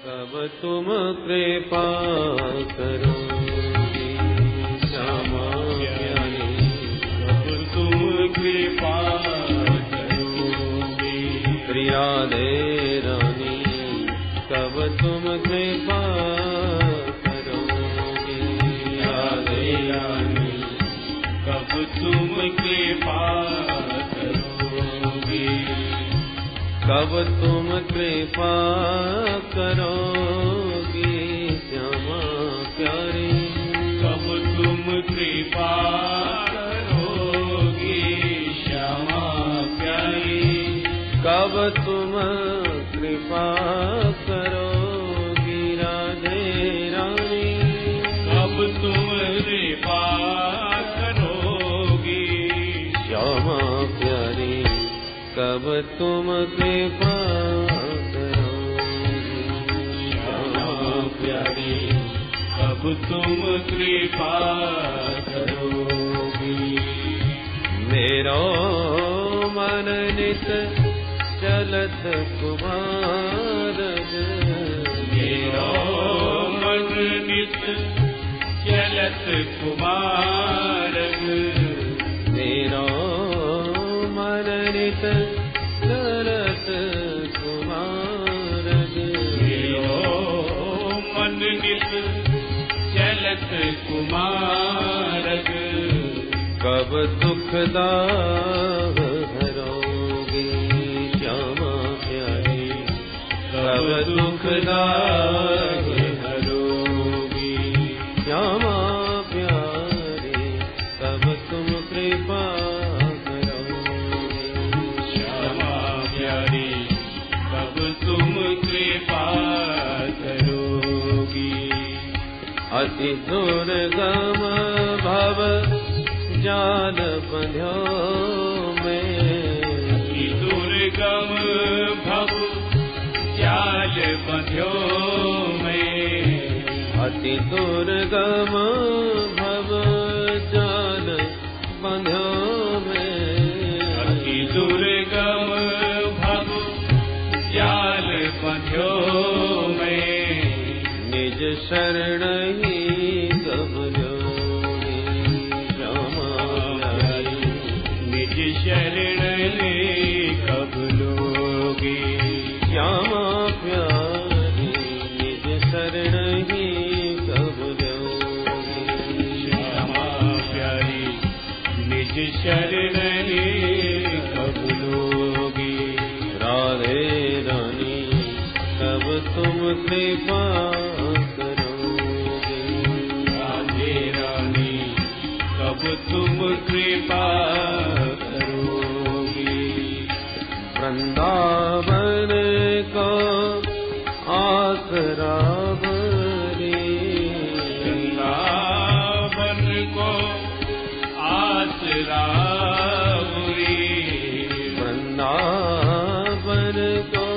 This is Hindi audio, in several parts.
कब तुम कृपा करोगे श्यामा प्यारी, कब तुम कृपा करोगे राधे रानी, कब तुम कृपा करोगे राधे रानी, कब तुम कृपा करोगे, कब तुम कृपा करोगे श्यामा प्यारी, कब तुम कृपा करोगे श्यामा प्यारी, कब तुम कृपा करोगी राधे रानी, कब तुम कृपा करोगी श्यामा प्यारी, कब तुम कृपा करोगी श्यामा प्यारी, कब तुम कृपा करोगी। मेरो मन नित चलत कुमारग, मेरो मन नित चलत कुमारग, मेरो मन नित चलत कुमारग, मेरो मन नित चलत कुमारग, कब दुख दाह हरोगे श्यामा प्यारी, कब दुख दाह हरोगी श्यामा प्यारी, कब तुम कृपा करोगे श्यामा प्यारी, कब तुम कृपा करोगी। अति दुर्गम भव जाल बंध्यो में, अति दुर्गम भव जाल बंध्यो में, अति दुर्गम भव जाल बंध्यो में, अति दुर्गम भव जाल बंध्यो में, निज शरण ही कबलो शरण ले कब लोगे श्यामा प्यारी, निज शरण ही कब लोगे श्यामा प्यारी, निज शरण ले कब लोगे राधे रानी, कब तुम कृपा करोगे राधे रानी, कब तुम कृपा वृंदावन को आसरा भरे, वृंदावन को आसरा भरे, वृंदावन को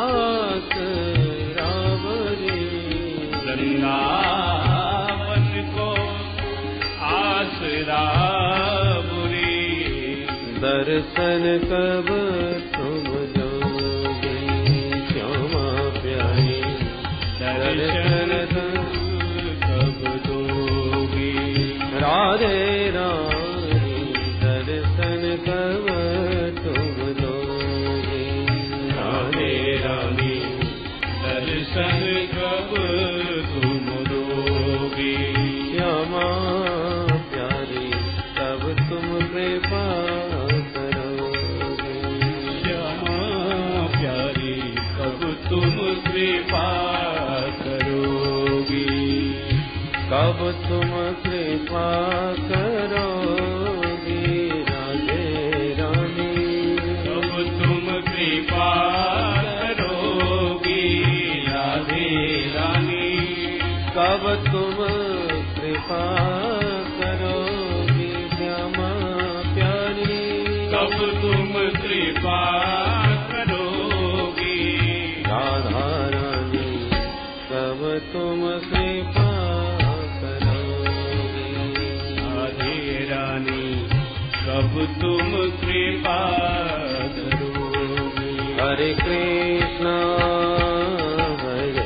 आसरा भरे, वृंदावन को आसरा भरे, दर्शन कब तुम दोगे श्यामा प्यारी, दर्शन कब दोगे राधे रानी, दर्शन कब तुम दोगे राधे रानी, दर्शन कब तुम दोगे श्यामा प्यारी, कब तुम कृपा तुम कृपा करोगी, कब तुम कृपा करोगी राधे रानी, कब तुम कृपा करोगी राधे रानी, कब तुम कृपा करोगी श्यामा प्यारी, कब तुम कृपा तुम कृपा करोगे राधे रानी, कब तुम कृपा करोगे। हरे कृष्णा हरे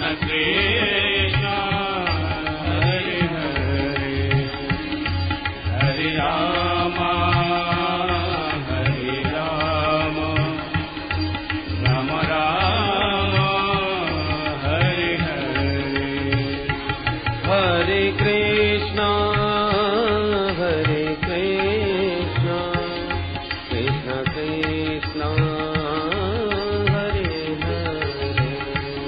कृष्ण हरे हरे हरे राम राम राम हरे हरे हरे कृष्णा कृष्णा कृष्णा हरे हरे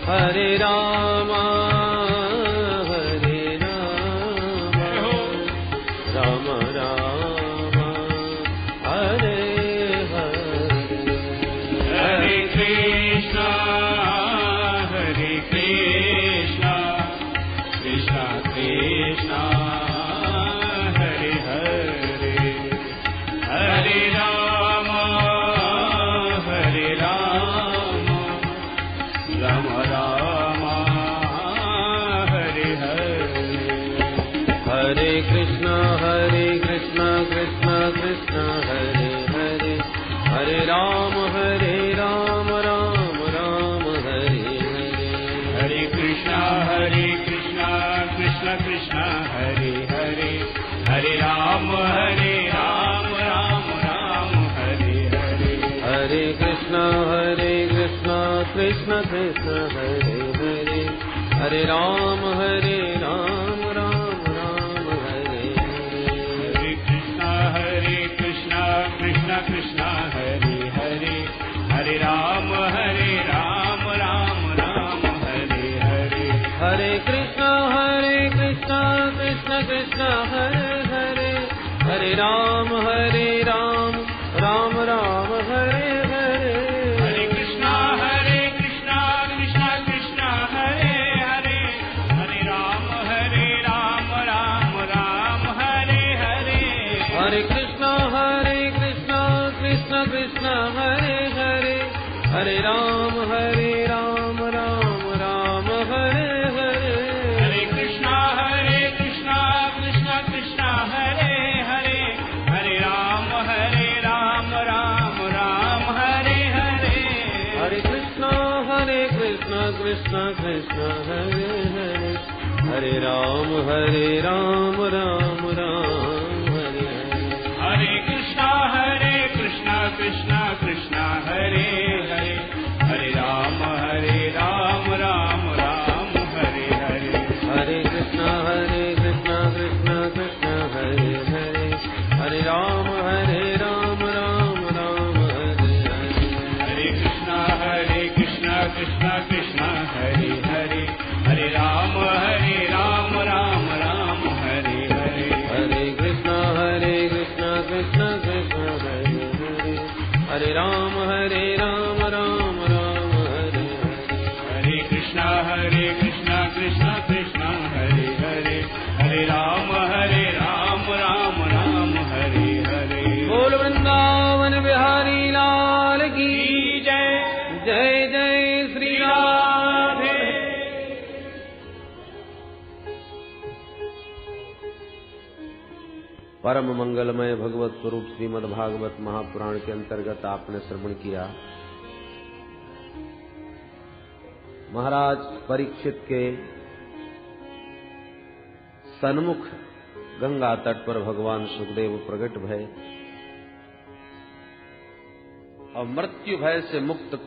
हरे राम राम राम हरे हरे हरे कृष्णा कृष्णा कृष्णा हरे हरे हरे राम राम राम हरे हरे हरे कृष्णा कृष्णा कृष्णा हरे हरे हरे राम राम राम हरे हरे हरे कृष्णा कृष्णा कृष्णा हरे हरे हरे राम राम राम हरे हरे हरे कृष्णा कृष्णा कृष्णा हरे हरे हरे राम राम राम हरे हरे हरे कृष्णा कृष्णा कृष्णा हरे हरे हरे राम राम हरे हरे हरे कृष्णा कृष्णा कृष्णा हरे हरे हरे राम राम राम हरे हरे हरे कृष्णा कृष्णा कृष्णा हरे हरे हरे राम राम हरे हरे हरे कृष्णा कृष्णा कृष्णा हरे हरे हरे राम राम हरे हरे हरे कृष्णा कृष्णा कृष्णा हरे हरे हरे राम राम हरे हरे हरे कृष्णा कृष्णा कृष्णा हरे हरे हरे राम राम हरे हरे हरे कृष्णा कृष्णा कृष्णा हरे हरे हरे राम राम हरे हरे हरे कृष्णा कृष्णा कृष्णा हरे हरे हरे राम राम हरे हरे हरे कृष्णा कृष्णा कृष्णा हरे हरे हरे राम राम हरे हरे हरे कृष्णा कृष्णा कृष्णा हरे हरे हरे राम राम हरे हरे हरे कृष्णा कृष्णा कृष्णा हरे हरे हरे राम राम हरे हरे बोल वृंदावन बिहारी लाल की जय जय जय श्री राधे। परम मंगलमय भगवत स्वरूप श्रीमद् भागवत महापुराण के अंतर्गत आपने श्रवण किया महाराज परीक्षित के सन्मुख गंगा तट पर भगवान सुखदेव प्रकट भय और मृत्यु भय से मुक्त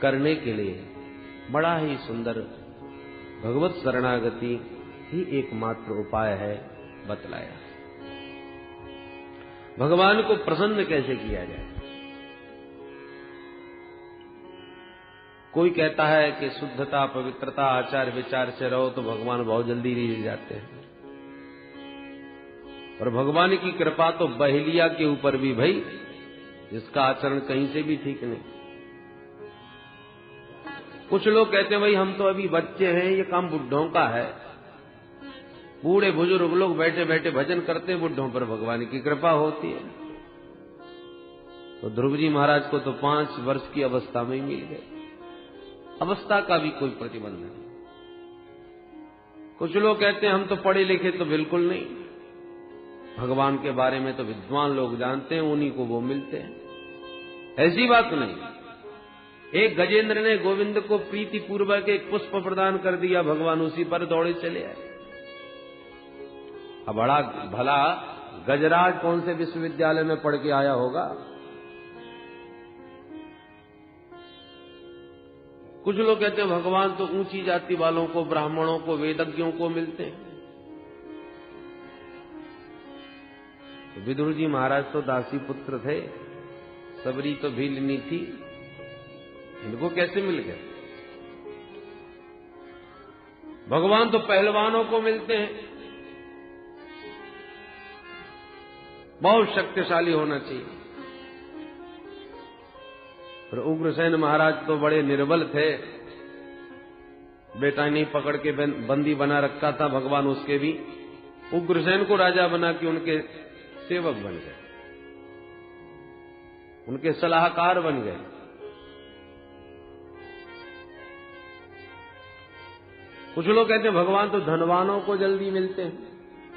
करने के लिए बड़ा ही सुंदर भगवत शरणागति ही एकमात्र उपाय है बतलाया। भगवान को प्रसन्न कैसे किया जाए। कोई कहता है कि शुद्धता पवित्रता आचार विचार से रहो तो भगवान बहुत जल्दी रिझ जाते हैं, और भगवान की कृपा तो बहेलिया के ऊपर भी भाई, जिसका आचरण कहीं से भी ठीक नहीं। कुछ लोग कहते हैं भाई हम तो अभी बच्चे हैं, ये काम बुढ़ों का है। बूढ़े बुजुर्ग लोग बैठे बैठे भजन करते हैं, बुढ़ों पर भगवान की कृपा होती है। तो ध्रुव जी महाराज को तो 5 वर्ष की अवस्था में ही मिल गए। अवस्था का भी कोई प्रतिबंध नहीं। कुछ लोग कहते हैं हम तो पढ़े लिखे, तो बिल्कुल नहीं। भगवान के बारे में तो विद्वान लोग जानते हैं, उन्हीं को वो मिलते हैं। ऐसी बात नहीं। एक गजेंद्र ने गोविंद को प्रीति पूर्वक एक पुष्प प्रदान कर दिया, भगवान उसी पर दौड़े चले आए। अब बड़ा भला गजराज कौन से विश्वविद्यालय में पढ़ के आया होगा? कुछ लोग कहते हैं भगवान तो ऊंची जाति वालों को, ब्राह्मणों को, वेदज्ञों को मिलते हैं। तो विदुर जी महाराज तो दासी पुत्र थे, सबरी तो भीलनी थी, इनको कैसे मिल गए? भगवान तो पहलवानों को मिलते हैं। बहुत शक्तिशाली होना चाहिए। और उग्रसेन महाराज तो बड़े निर्बल थे, बेटा नहीं पकड़ के बंदी बना रखा था भगवान, उसके भी उग्रसेन को राजा बना के उनके सेवक बन गए, उनके सलाहकार बन गए। कुछ लोग कहते हैं भगवान तो धनवानों को जल्दी मिलते हैं,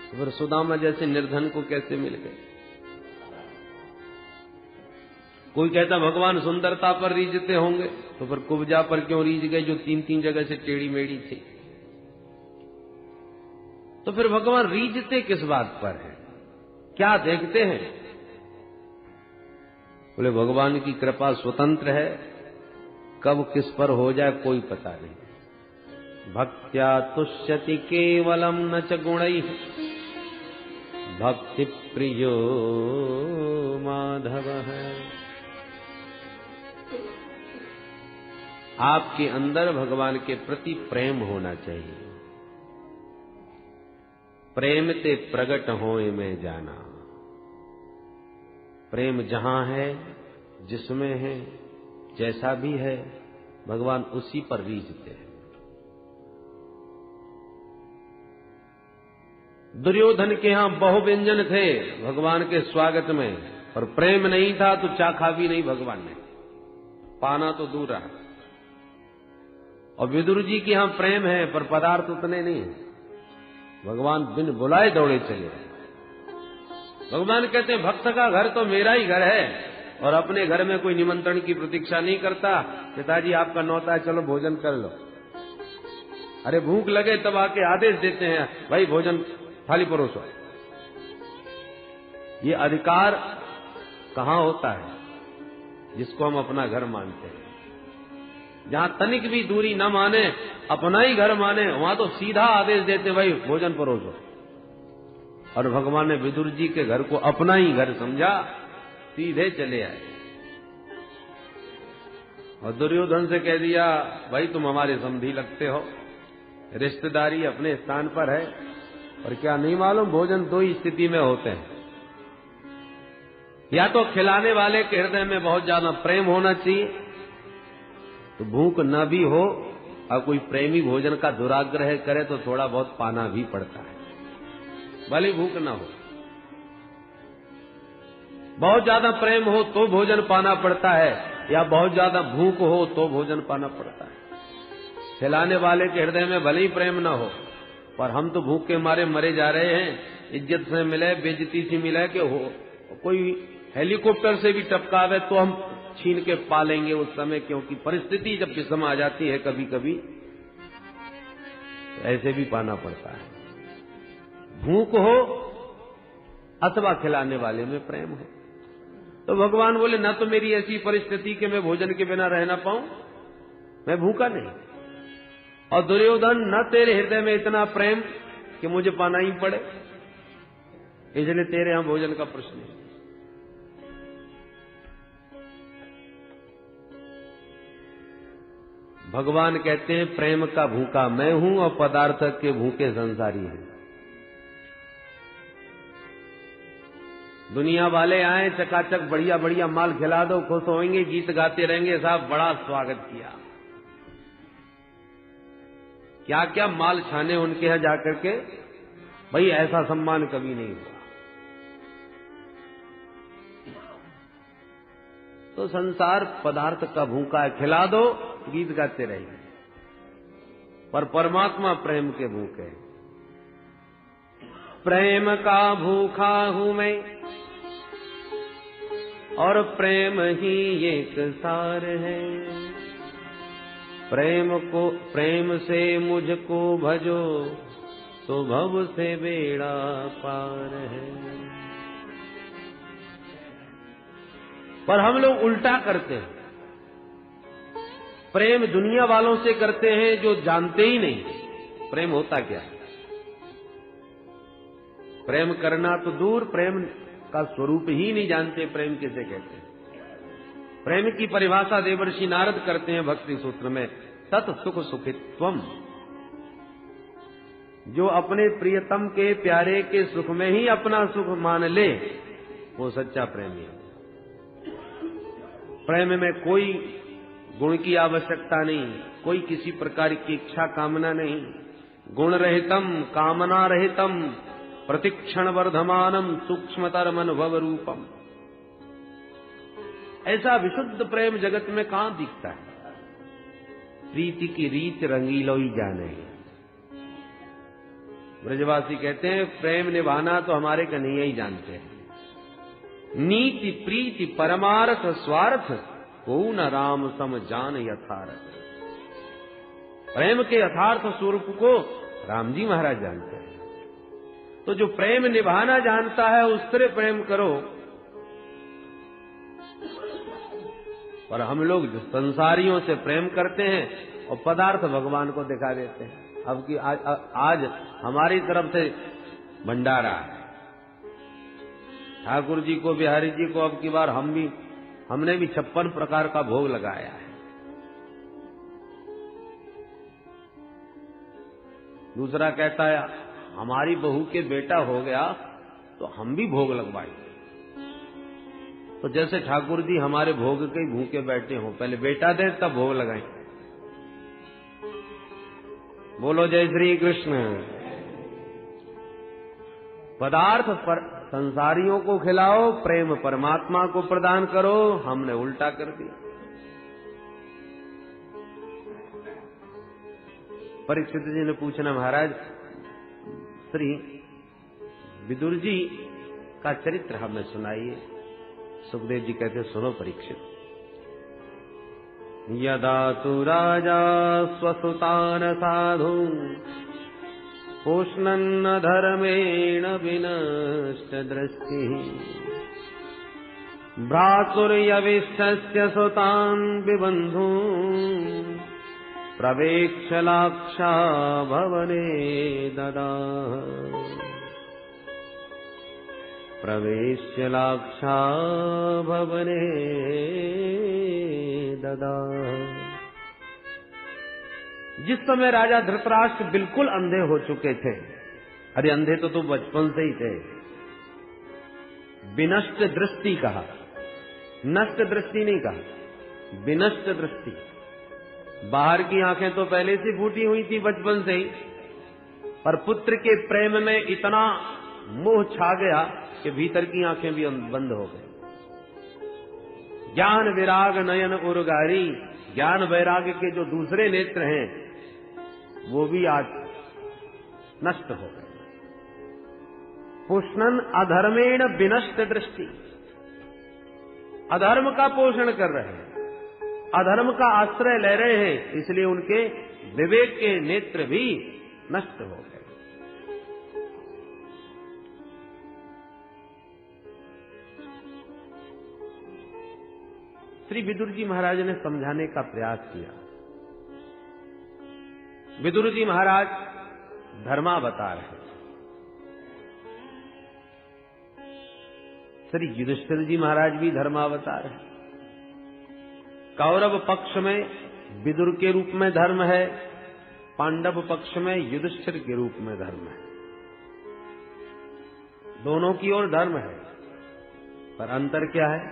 तो फिर सुदामा जैसे निर्धन को कैसे मिल गए? कोई कहता भगवान सुंदरता पर रीझते होंगे, तो फिर कुब्जा पर क्यों रीझ गए जो 3-3 जगह से टेढ़ी मेढ़ी थी? तो फिर भगवान रीझते किस बात पर है? क्या देखते हैं? बोले भगवान की कृपा स्वतंत्र है, कब किस पर हो जाए कोई पता नहीं। भक्त्या तुष्यति केवलम न च गुणैः भक्ति प्रियो माधव है। आपके अंदर भगवान के प्रति प्रेम होना चाहिए। प्रेम ते प्रगट होए में जाना। प्रेम जहां है, जिसमें है, जैसा भी है, भगवान उसी पर रीझते हैं। दुर्योधन के यहां बहुव्यंजन थे भगवान के स्वागत में, पर प्रेम नहीं था तो चाखा भी नहीं भगवान ने, पाना तो दूर रहा। और विदुर जी के यहां प्रेम है पर पदार्थ उतने नहीं है, भगवान बिन बुलाए दौड़े चले। भगवान कहते हैं भक्त का घर तो मेरा ही घर है, और अपने घर में कोई निमंत्रण की प्रतीक्षा नहीं करता। पिताजी आपका न्योता है, चलो भोजन कर लो। अरे भूख लगे तब आके आदेश देते हैं, भाई भोजन थाली परोसो। ये अधिकार कहां होता है? जिसको हम अपना घर मानते हैं। जहां तनिक भी दूरी न माने, अपना ही घर माने, वहां तो सीधा आदेश देते, भाई भोजन परोसो। और भगवान ने विदुर जी के घर को अपना ही घर समझा, सीधे चले आए और दुर्योधन से कह दिया, भाई तुम हमारे समधी लगते हो, रिश्तेदारी अपने स्थान पर है। और क्या नहीं मालूम, भोजन दो ही स्थिति में होते हैं, या तो खिलाने वाले के हृदय में बहुत ज्यादा प्रेम होना चाहिए, तो भूख न भी हो, और कोई प्रेमी भोजन का दुराग्रह करे तो थोड़ा बहुत पाना भी पड़ता है, भले भूख न हो। बहुत ज्यादा प्रेम हो तो भोजन पाना पड़ता है, या बहुत ज्यादा भूख हो तो भोजन पाना पड़ता है। खिलाने वाले के हृदय में भले ही प्रेम न हो, पर हम तो भूख के मारे मरे जा रहे हैं, इज्जत से मिले, बेइज्जती से मिले कि हो, कोई हेलीकॉप्टर से भी टपकावे तो हम छीन के पालेंगे उस समय, क्योंकि परिस्थिति जब विषम आ जाती है कभी कभी, तो ऐसे भी पाना पड़ता है। भूख हो अथवा खिलाने वाले में प्रेम हो। तो भगवान बोले, न तो मेरी ऐसी परिस्थिति कि मैं भोजन के बिना रह ना पाऊं, मैं भूखा नहीं। और दुर्योधन, न तेरे हृदय में इतना प्रेम कि मुझे पाना ही पड़े, इसलिए तेरे यहां भोजन का प्रश्न है। भगवान कहते हैं प्रेम का भूखा मैं हूं और पदार्थ के भूखे संसारी हैं। दुनिया वाले आए, चकाचक बढ़िया बढ़िया माल खिला दो, खुश होंगे, गीत गाते रहेंगे, साहब बड़ा स्वागत किया। क्या क्या माल छाने उनके यहां जाकर के, भाई ऐसा सम्मान कभी नहीं हुआ। तो संसार पदार्थ का भूखा है, खिला दो, गीत गाते रहेंगे, पर परमात्मा प्रेम के भूखे। प्रेम का भूखा हूं मैं और प्रेम ही एक सार है। प्रेम से मुझको भजो तो भव से बेड़ा पार है। पर हम लोग उल्टा करते हैं। प्रेम दुनिया वालों से करते हैं जो जानते ही नहीं प्रेम होता क्या है। प्रेम करना तो दूर, प्रेम का स्वरूप ही नहीं जानते प्रेम किसे कहते हैं। प्रेम की परिभाषा देवर्षि नारद करते हैं भक्ति सूत्र में, तत् सुख सुखित्वम। जो अपने प्रियतम के प्यारे के सुख में ही अपना सुख मान ले वो सच्चा प्रेमी है। प्रेम में कोई गुण की आवश्यकता नहीं, कोई किसी प्रकार की इच्छा कामना नहीं। गुण रहितम कामना रहितम प्रतिक्षण वर्धमानम सूक्ष्मतरम अनुभव रूपम। ऐसा विशुद्ध प्रेम जगत में कहां दिखता है। प्रीति की रीत रंगीलोई जाने। ब्रजवासी कहते हैं प्रेम निभाना तो हमारे कन्हैया ही जानते हैं। नीति प्रीति परमार्थ स्वार्थ को न राम सम जान यथार्थ। प्रेम के यथार्थ स्वरूप को राम जी महाराज जानते हैं। तो जो प्रेम निभाना जानता है उस तरह प्रेम करो। और हम लोग संसारियों से प्रेम करते हैं और पदार्थ भगवान को दिखा देते हैं। अब की आज हमारी तरफ से भंडारा है। ठाकुर जी को बिहारी जी को अब की बार हमने भी 56 प्रकार का भोग लगाया है। दूसरा कहता है हमारी बहू के बेटा हो गया तो हम भी भोग लगवाएंगे। तो जैसे ठाकुर जी हमारे भोग के भूखे बैठे हों, पहले बेटा दे तब भोग लगाएं। बोलो जय श्री कृष्ण। पदार्थ पर संसारियों को खिलाओ, प्रेम परमात्मा को प्रदान करो। हमने उल्टा कर दिया। परीक्षित जी ने पूछना महाराज श्री विदुर जी का चरित्र हमें सुनाइए। सुखदेव जी कहते सुनो परीक्षित। यदा तु राजा स्वसुतान साधु पोष्णन्न धर्मेण विनष्ट दृष्टि भ्रातुर्यविष्टस्य सुतान् विबन्धु प्रवेक्ष्य लाक्षा भवने ददाह। प्रवेश्य लाक्षा भवने ददाह। जिस समय राजा धृतराष्ट्र बिल्कुल अंधे हो चुके थे, अरे अंधे तो बचपन से ही थे, विनष्ट दृष्टि कहा, नष्ट दृष्टि नहीं कहा, विनष्ट दृष्टि। बाहर की आंखें तो पहले से फूटी हुई थी बचपन से ही, पर पुत्र के प्रेम में इतना मोह छा गया कि भीतर की आंखें भी बंद हो गई। ज्ञान विराग नयन उर्गारी, ज्ञान वैराग्य के जो दूसरे नेत्र हैं वो भी आज नष्ट हो गए। पुष्णन अधर्मेण विनष्ट दृष्टि, अधर्म का पोषण कर रहे हैं, अधर्म का आश्रय ले रहे हैं, इसलिए उनके विवेक के नेत्र भी नष्ट हो गए। श्री विदुर जी महाराज ने समझाने का प्रयास किया। विदुर जी महाराज धर्मावतार है। श्री युधिष्ठिर जी महाराज भी धर्मावतार है। कौरव पक्ष में विदुर के रूप में धर्म है, पांडव पक्ष में युधिष्ठिर के रूप में धर्म है। दोनों की ओर धर्म है, पर अंतर क्या है?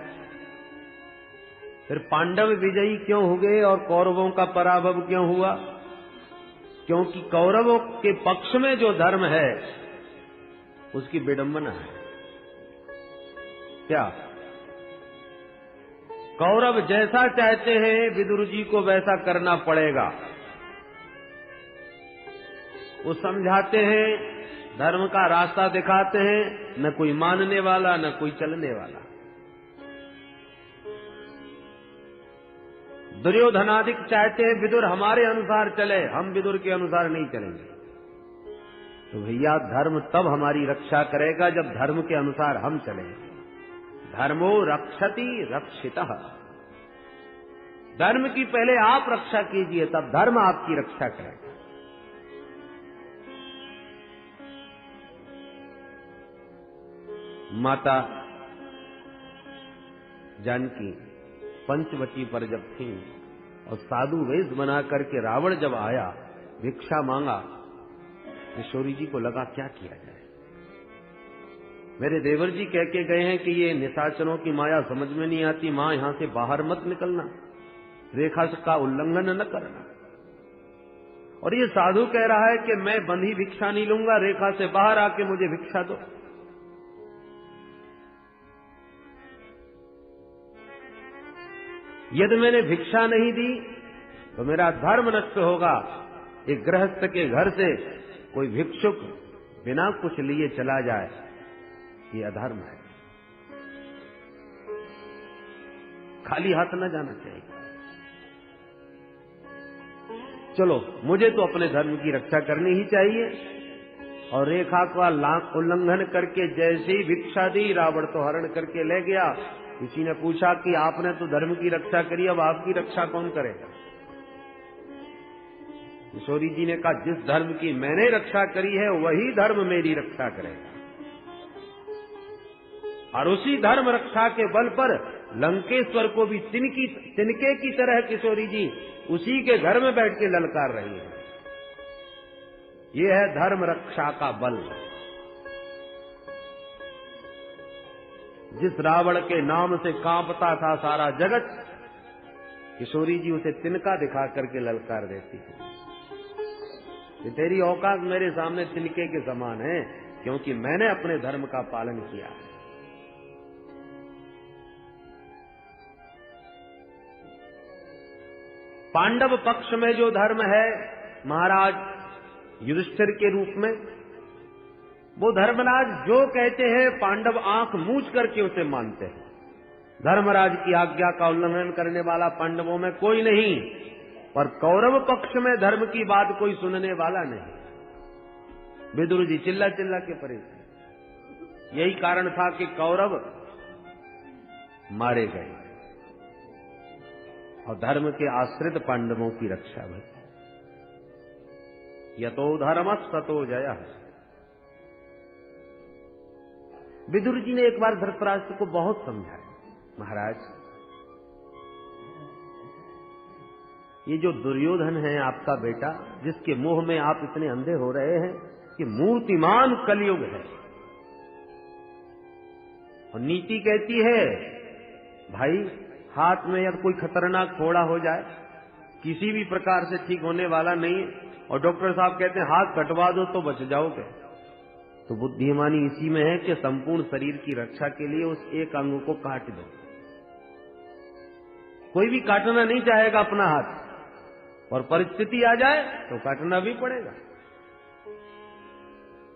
फिर पांडव विजयी क्यों हो गए और कौरवों का पराभव क्यों हुआ? क्योंकि कौरवों के पक्ष में जो धर्म है उसकी विडंबना है। क्या कौरव जैसा चाहते हैं विदुर जी को वैसा करना पड़ेगा। वो समझाते हैं, धर्म का रास्ता दिखाते हैं, न कोई मानने वाला न कोई चलने वाला। दुर्योधनादिक चाहते हैं विदुर हमारे अनुसार चले, हम विदुर के अनुसार नहीं चलेंगे। तो भैया धर्म तब हमारी रक्षा करेगा जब धर्म के अनुसार हम चलेंगे। धर्मो रक्षति रक्षितः। धर्म की पहले आप रक्षा कीजिए, तब धर्म आपकी रक्षा करेगा। माता जानकी पंचवटी पर जब थी और साधु वेश बना करके रावण जब आया, भिक्षा मांगा, किशोरी जी को लगा क्या किया जाए। मेरे देवर जी कह के गए हैं कि ये निशाचरों की माया समझ में नहीं आती, मां यहां से बाहर मत निकलना, रेखा का उल्लंघन न करना। और ये साधु कह रहा है कि मैं बंधी भिक्षा नहीं लूंगा, रेखा से बाहर आके मुझे भिक्षा दो। यदि मैंने भिक्षा नहीं दी तो मेरा धर्म नष्ट होगा। एक गृहस्थ के घर से कोई भिक्षुक बिना कुछ लिए चला जाए, ये अधर्म है। खाली हाथ न जाना चाहिए। चलो, मुझे तो अपने धर्म की रक्षा करनी ही चाहिए। और रेखा का उल्लंघन करके जैसे ही भिक्षा दी, रावण तो हरण करके ले गया। किसी ने पूछा कि आपने तो धर्म की रक्षा करी, अब आपकी रक्षा कौन करेगा? किशोरी जी ने कहा, जिस धर्म की मैंने रक्षा करी है वही धर्म मेरी रक्षा करेगा। और उसी धर्म रक्षा के बल पर लंकेश्वर को भी तिनके की तरह किशोरी जी उसी के घर में बैठ के ललकार रही है। ये है धर्म रक्षा का बल। जिस रावण के नाम से कांपता था सारा जगत, किशोरी जी उसे तिनका दिखा करके ललकार देती थी कि तेरी औकात मेरे सामने तिनके के समान है, क्योंकि मैंने अपने धर्म का पालन किया है। पांडव पक्ष में जो धर्म है महाराज युधिष्ठिर के रूप में, वो धर्मराज जो कहते हैं पांडव आंख मूंछ करके उसे मानते हैं। धर्मराज की आज्ञा का उल्लंघन करने वाला पांडवों में कोई नहीं, पर कौरव पक्ष में धर्म की बात कोई सुनने वाला नहीं। विदुर जी चिल्ला चिल्ला के परेशान। यही कारण था कि कौरव मारे गए और धर्म के आश्रित पांडवों की रक्षा भई। यतो धर्मस्ततो जयः। विदुर जी ने एक बार धृतराष्ट्र को बहुत समझाया, महाराज ये जो दुर्योधन है आपका बेटा, जिसके मोह में आप इतने अंधे हो रहे हैं, कि मूर्तिमान कलयुग है। और नीति कहती है भाई, हाथ में यदि कोई खतरनाक फोड़ा हो जाए, किसी भी प्रकार से ठीक होने वाला नहीं, और डॉक्टर साहब कहते हैं हाथ कटवा दो तो बच जाओगे, तो बुद्धिमानी इसी में है कि संपूर्ण शरीर की रक्षा के लिए उस एक अंग को काट दो। कोई भी काटना नहीं चाहेगा अपना हाथ, और परिस्थिति आ जाए तो काटना भी पड़ेगा।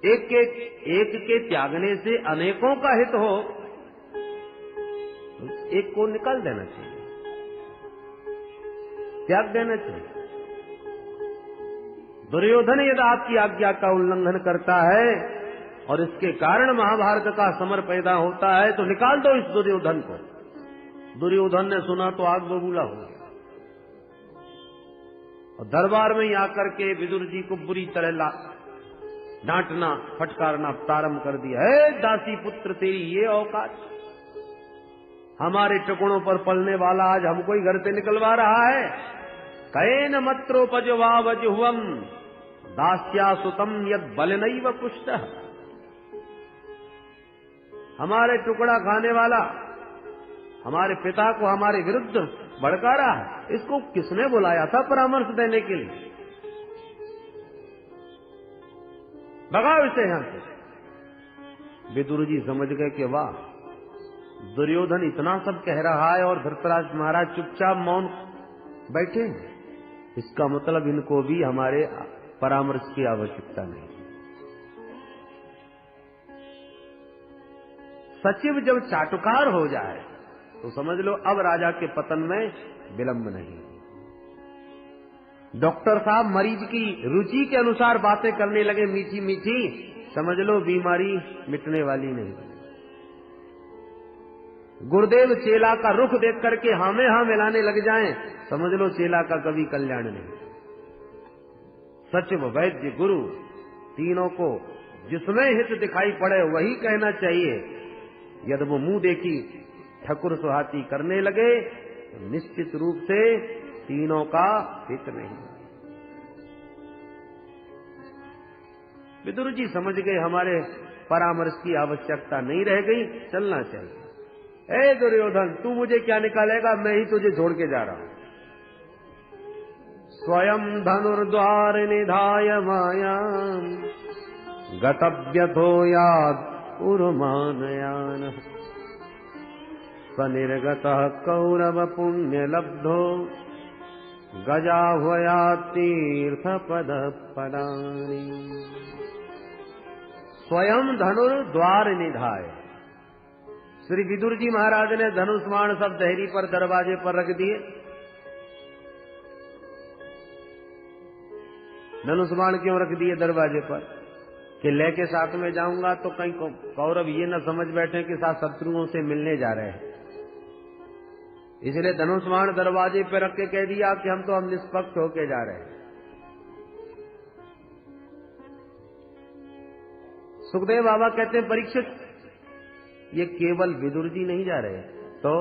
एक के त्यागने से अनेकों का हित हो, तो एक को निकाल देना चाहिए, त्याग देना चाहिए। दुर्योधन यदि आपकी आज्ञा का उल्लंघन करता है और इसके कारण महाभारत का समर पैदा होता है, तो निकाल दो इस दुर्योधन को। दुर्योधन ने सुना तो आग बबूला हो गया और दरबार में ही आकर के विदुर जी को बुरी तरह डांटना फटकारना प्रारंभ कर दिया। है दासी पुत्र, तेरी ये औकात, हमारे टुकड़ों पर पलने वाला आज हमको ही घर से निकलवा रहा है। कैन मत्रोपजवावजुहम दास्या सुतम यद बलनैव पुष्टः। हमारे टुकड़ा खाने वाला हमारे पिता को हमारे विरुद्ध भड़का रहा है। इसको किसने बुलाया था परामर्श देने के लिए? भगाओ इसे यहां से। विदुर जी समझ गए कि वाह, दुर्योधन इतना सब कह रहा है और धृतराष्ट्र महाराज चुपचाप मौन बैठे हैं, इसका मतलब इनको भी हमारे परामर्श की आवश्यकता नहीं। सचिव जब चाटुकार हो जाए तो समझ लो अब राजा के पतन में विलंब नहीं। डॉक्टर साहब मरीज की रुचि के अनुसार बातें करने लगे मीठी मीठी, समझ लो बीमारी मिटने वाली नहीं। गुरुदेव चेला का रुख देख करके हाँ में हाँ मिलाने लग जाएं, समझ लो चेला का कभी कल्याण नहीं। सचिव वैद्य गुरु तीनों को जिसमें हित दिखाई पड़े वही कहना चाहिए। यदि वो मुंह देखी ठकुर सुहाती करने लगे तो निश्चित रूप से तीनों का हित नहीं। विदुर जी समझ गए हमारे परामर्श की आवश्यकता नहीं रह गई, चलना चाहिए। ए दुर्योधन, तू मुझे क्या निकालेगा, मैं ही तुझे छोड़ के जा रहा हूं। स्वयं धनुर्द्वार निधाय मायां गतव्यथो याद उर्मानयान स्वनिर्गतः कौरव पुण्य लब्धो गजाह्वया तीर्थ पद पदानि। स्वयं धनुर्द्वार निधाय। श्री विदुर जी महाराज ने धनुष्मान सब दहरी पर दरवाजे पर रख दिए। धनुष्मान क्यों रख दिए दरवाजे पर? कि लेके साथ में जाऊंगा तो कहीं कौरव ये न समझ बैठे कि साथ शत्रुओं से मिलने जा रहे हैं। इसलिए धनुष्मान दरवाजे पर रख के कह दिया कि हम निष्पक्ष होके जा रहे हैं। सुखदेव बाबा कहते हैं परीक्षित, ये केवल विदुर जी नहीं जा रहे, तो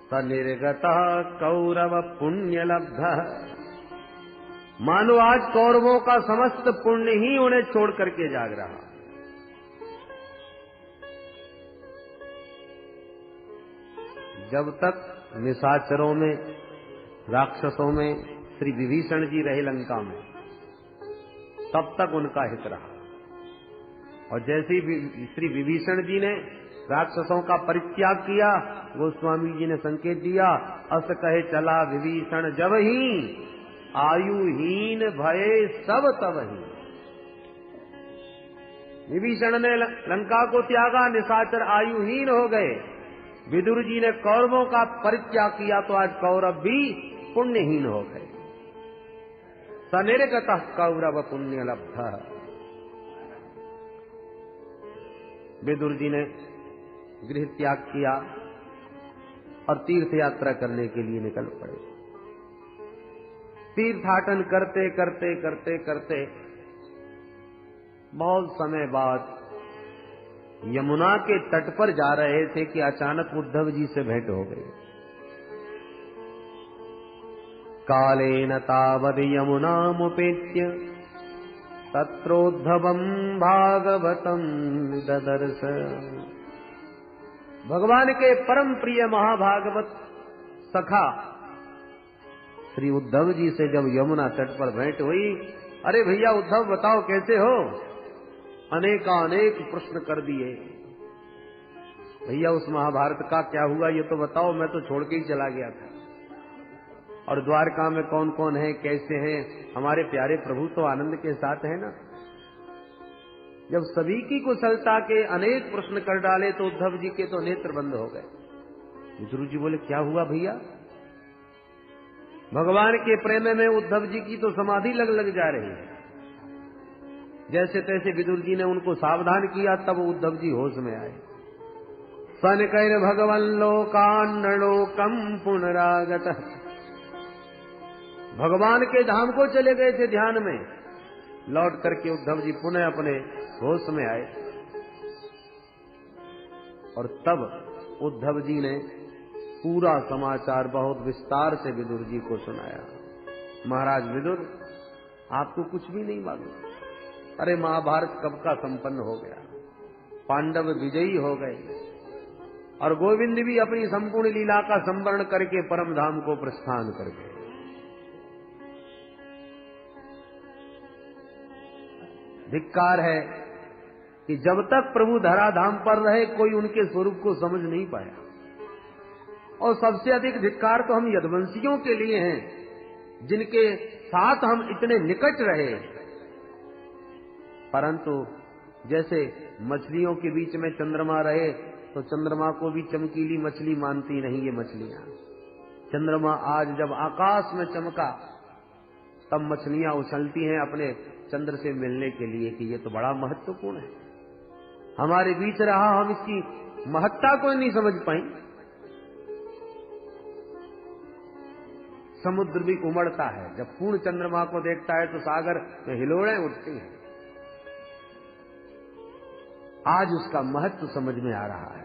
सनिर्गतः कौरव पुण्य लब्धः, मानो आज कौरवों का समस्त पुण्य ही उन्हें छोड़ करके जाग रहा। जब तक निशाचरों में राक्षसों में श्री विभीषण जी रहे लंका में, तब तक उनका हित रहा। और जैसे ही श्री विभीषण जी ने राक्षसों का परित्याग किया, गोस्वामी जी ने संकेत दिया, अस कहे चला विभीषण जब ही आयुहीन भये सब तब ही। विभीषण ने लंका को त्यागा, निशाचर आयुहीन हो गए। विदुर जी ने कौरवों का परित्याग किया तो आज कौरव भी पुण्यहीन हो गए। सनिर्गतः कौरव पुण्य लब्धः। विदुर जी ने गृह त्याग किया और तीर्थ यात्रा करने के लिए निकल पड़े। तीर्थाटन करते करते करते करते बहुत समय बाद यमुना के तट पर जा रहे थे कि अचानक उद्धव जी से भेंट हो गई। कालेन तावद यमुनामुपेत्य तत्रोद्धवम् भागवतम् ददर्श। भगवान के परम प्रिय महाभागवत सखा श्री उद्धव जी से जब यमुना तट पर भेंट हुई, अरे भैया उद्धव बताओ कैसे हो? अनेकानेक प्रश्न कर दिए। भैया उस महाभारत का क्या हुआ ये तो बताओ, मैं तो छोड़ के ही चला गया था। और द्वारका में कौन कौन है, कैसे हैं? हमारे प्यारे प्रभु तो आनंद के साथ है ना। जब सभी की कुशलता के अनेक प्रश्न कर डाले तो उद्धव जी के तो नेत्र बंद हो गए। विदुर जी बोले क्या हुआ भैया? भगवान के प्रेम में उद्धव जी की तो समाधि लग जा रही है। जैसे तैसे विदुर जी ने उनको सावधान किया, तब उद्धव जी होश में आए। सन कैर भगवन लोकान्नलोकम पुनरागत। भगवान के धाम को चले गए थे ध्यान में, लौट करके उद्धव जी पुनः अपने होश में आए। और तब उद्धव जी ने पूरा समाचार बहुत विस्तार से विदुर जी को सुनाया। महाराज विदुर, आपको कुछ भी नहीं मालूम। अरे महाभारत कब का संपन्न हो गया, पांडव विजयी हो गए और गोविंद भी अपनी संपूर्ण लीला का संवरण करके परम धाम को प्रस्थान कर गए। धिक्कार है कि जब तक प्रभु धराधाम पर रहे कोई उनके स्वरूप को समझ नहीं पाया। और सबसे अधिक धिक्कार तो हम यदुवंशियों के लिए हैं, जिनके साथ हम इतने निकट रहे, परंतु जैसे मछलियों के बीच में चंद्रमा रहे तो चंद्रमा को भी चमकीली मछली मानती नहीं ये मछलियां। चंद्रमा आज जब आकाश में चमका तब मछलियां उछलती हैं अपने चंद्र से मिलने के लिए कि ये तो बड़ा महत्वपूर्ण है, हमारे बीच रहा, हम इसकी महत्ता को नहीं समझ पाई। समुद्र भी उमड़ता है, जब पूर्ण चंद्रमा को देखता है तो सागर में हिलोड़ें उठती हैं। आज उसका महत्व समझ में आ रहा है।